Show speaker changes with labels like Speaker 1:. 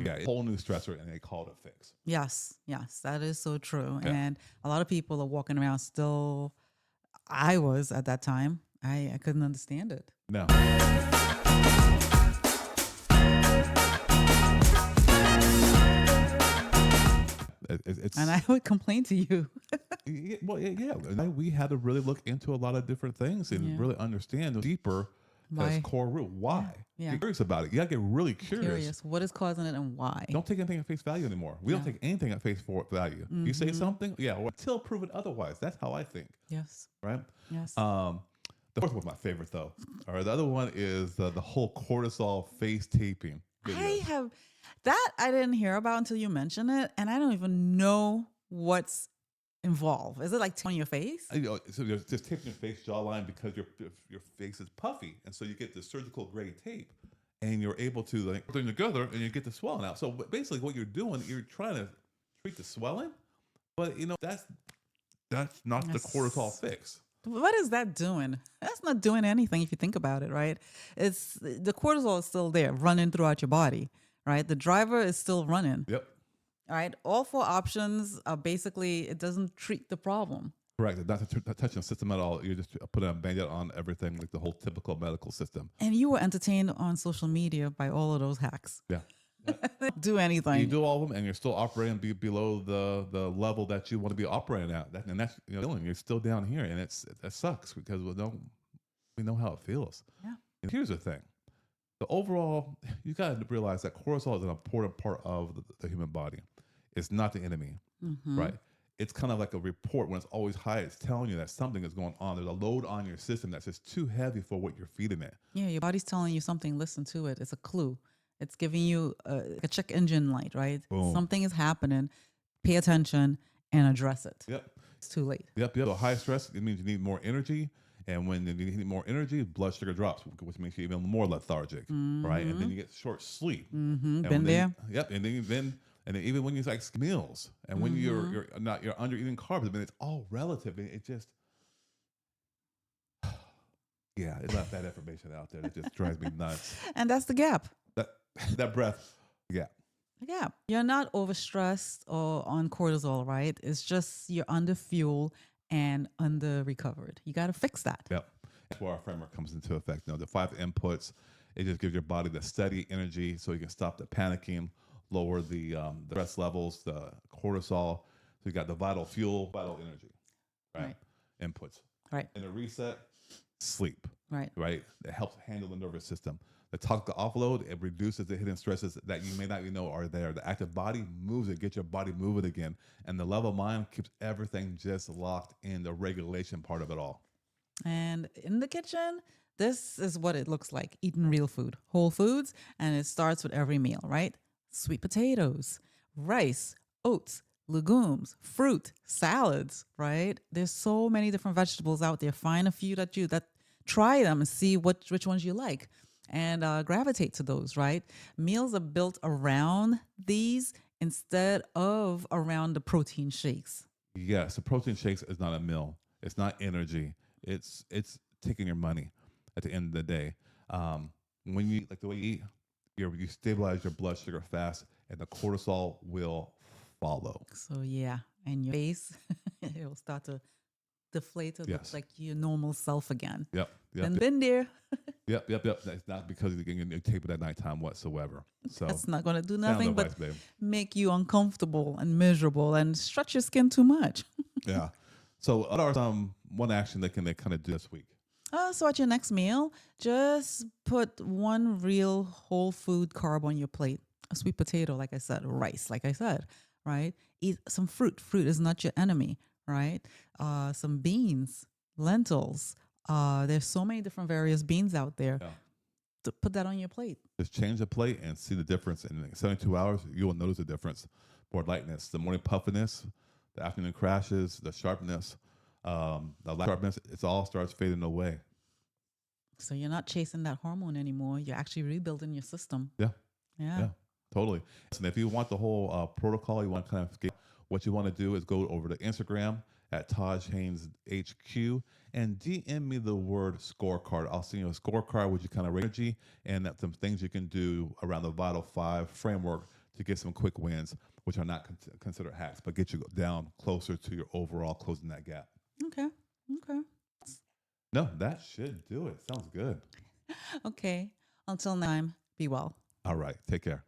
Speaker 1: Yeah, a whole new stressor, and they call it a fix.
Speaker 2: Yes, yes, that is so true.
Speaker 1: Yeah.
Speaker 2: And a lot of people are walking around still. I was at that time. I couldn't understand it.
Speaker 1: No. It's
Speaker 2: And I would complain to you.
Speaker 1: yeah. And we had to really look into a lot of different things and
Speaker 2: Yeah.
Speaker 1: really understand deeper at its
Speaker 2: Why?
Speaker 1: core root. Why?
Speaker 2: Yeah.
Speaker 1: Get curious about it. You gotta get really curious.
Speaker 2: Curious. What is causing it and why?
Speaker 1: Don't take anything at face value anymore. We don't
Speaker 2: Yeah.
Speaker 1: take anything at face value. You say something, yeah, well, until proven otherwise. That's how I think,
Speaker 2: Yes.
Speaker 1: right?
Speaker 2: Yes.
Speaker 1: The fourth one's my favorite though. All right, the other one is the whole cortisol face taping
Speaker 2: I
Speaker 1: videos.
Speaker 2: have that I didn't hear about until you mentioned it, and I don't even know what's involved. Is it like on your face?
Speaker 1: So you're just taping your face jawline because your face is puffy, and so you get the surgical grade tape, and you're able to like put them together, and you get the swelling out. So basically, what you're doing, you're trying to treat the swelling, but that's not the cortisol fix.
Speaker 2: What is that doing? That's not doing anything if you think about it, right? It's the cortisol is still there, running throughout your body, right? The driver is still running.
Speaker 1: Yep.
Speaker 2: All right. All four options are basically it doesn't treat the problem.
Speaker 1: Correct. Not touching the system at all. You're just putting a band-aid on everything, like the whole typical medical system.
Speaker 2: And you were entertained on social media by all of those hacks.
Speaker 1: Yeah.
Speaker 2: Do anything.
Speaker 1: You do all of them, and you're still operating below the level that you want to be operating at. And that's you're still down here, and that sucks because we know how it feels.
Speaker 2: Yeah.
Speaker 1: And here's the thing: the overall, you got to realize that cortisol is an important part of the human body. It's not the enemy, right? It's kind of like a report when it's always high. It's telling you that something is going on. There's a load on your system that's just too heavy for what you're feeding it.
Speaker 2: Yeah, your body's telling you something. Listen to it. It's a clue. It's giving you a check engine light, right?
Speaker 1: Boom.
Speaker 2: Something is happening. Pay attention and address it.
Speaker 1: Yep.
Speaker 2: It's too late.
Speaker 1: Yep. So high stress, it means you need more energy. And when you need more energy, blood sugar drops, which makes you even more lethargic, right? And then you get short sleep. And
Speaker 2: Been there.
Speaker 1: Yep. And then even when you like meals, and when you're under eating carbs, I mean, it's all relative. It just, yeah, it's not that information out there that just drives me nuts.
Speaker 2: And that's the gap.
Speaker 1: That breath, yeah.
Speaker 2: Yeah. You're not overstressed or on cortisol, right? It's just you're under fuel and under recovered. You got to fix that.
Speaker 1: Yep. That's where our framework comes into effect. The 5 inputs, it just gives your body the steady energy so you can stop the panicking, lower the stress levels, the cortisol. So you got the vital fuel, vital energy, right? Inputs.
Speaker 2: Right.
Speaker 1: And the reset, sleep.
Speaker 2: Right.
Speaker 1: Right. It helps handle the nervous system. The toxic offload, it reduces the hidden stresses that you may not even know are there. The active body moves it, gets your body moving again. And the level mind keeps everything just locked in the regulation part of it all.
Speaker 2: And in the kitchen, this is what it looks like eating real food, whole foods. And it starts with every meal, right? Sweet potatoes, rice, oats, legumes, fruit, salads, right? There's so many different vegetables out there. Find a few that try them and see which ones you like and gravitate to those, right? Meals are built around these instead of around the protein shakes.
Speaker 1: Yes, the protein shakes is not a meal. It's not energy. It's taking your money at the end of the day. When you like the way you eat, you stabilize your blood sugar fast, and the cortisol will follow.
Speaker 2: So yeah, and your face, it will start to deflate to look
Speaker 1: Yes.
Speaker 2: like your normal self again.
Speaker 1: Yep.
Speaker 2: Been there.
Speaker 1: Yep. That's not because you tape it at nighttime whatsoever. So
Speaker 2: That's not going to do
Speaker 1: sound
Speaker 2: nothing but
Speaker 1: advice, babe.
Speaker 2: make you uncomfortable and miserable and stretch your skin too much.
Speaker 1: Yeah. So what are one action they kind of do this week?
Speaker 2: So at your next meal, just put one real whole food carb on your plate. A sweet potato, like I said, rice, like I said, right? Eat some fruit. Fruit is not your enemy, right? Some beans, lentils. There's so many different various beans out there.
Speaker 1: Yeah.
Speaker 2: To put that on your plate.
Speaker 1: Just change the plate and see the difference. In 72 hours, you will notice the difference. More lightness, the morning puffiness, the afternoon crashes, the sharpness, the lack of sharpness, it all starts fading away.
Speaker 2: So you're not chasing that hormone anymore. You're actually rebuilding your system.
Speaker 1: Yeah, totally. And if you want the whole protocol, you want to kind of get what you want to do is go over to Instagram at Taj Haynes HQ and DM me the word scorecard. I'll send you a scorecard with your kind of energy and some things you can do around the Vital 5 framework to get some quick wins, which are not considered hacks, but get you down closer to your overall closing that gap.
Speaker 2: Okay. Okay.
Speaker 1: No, that should do it. Sounds good.
Speaker 2: Okay. Until next time, be well.
Speaker 1: All right. Take care.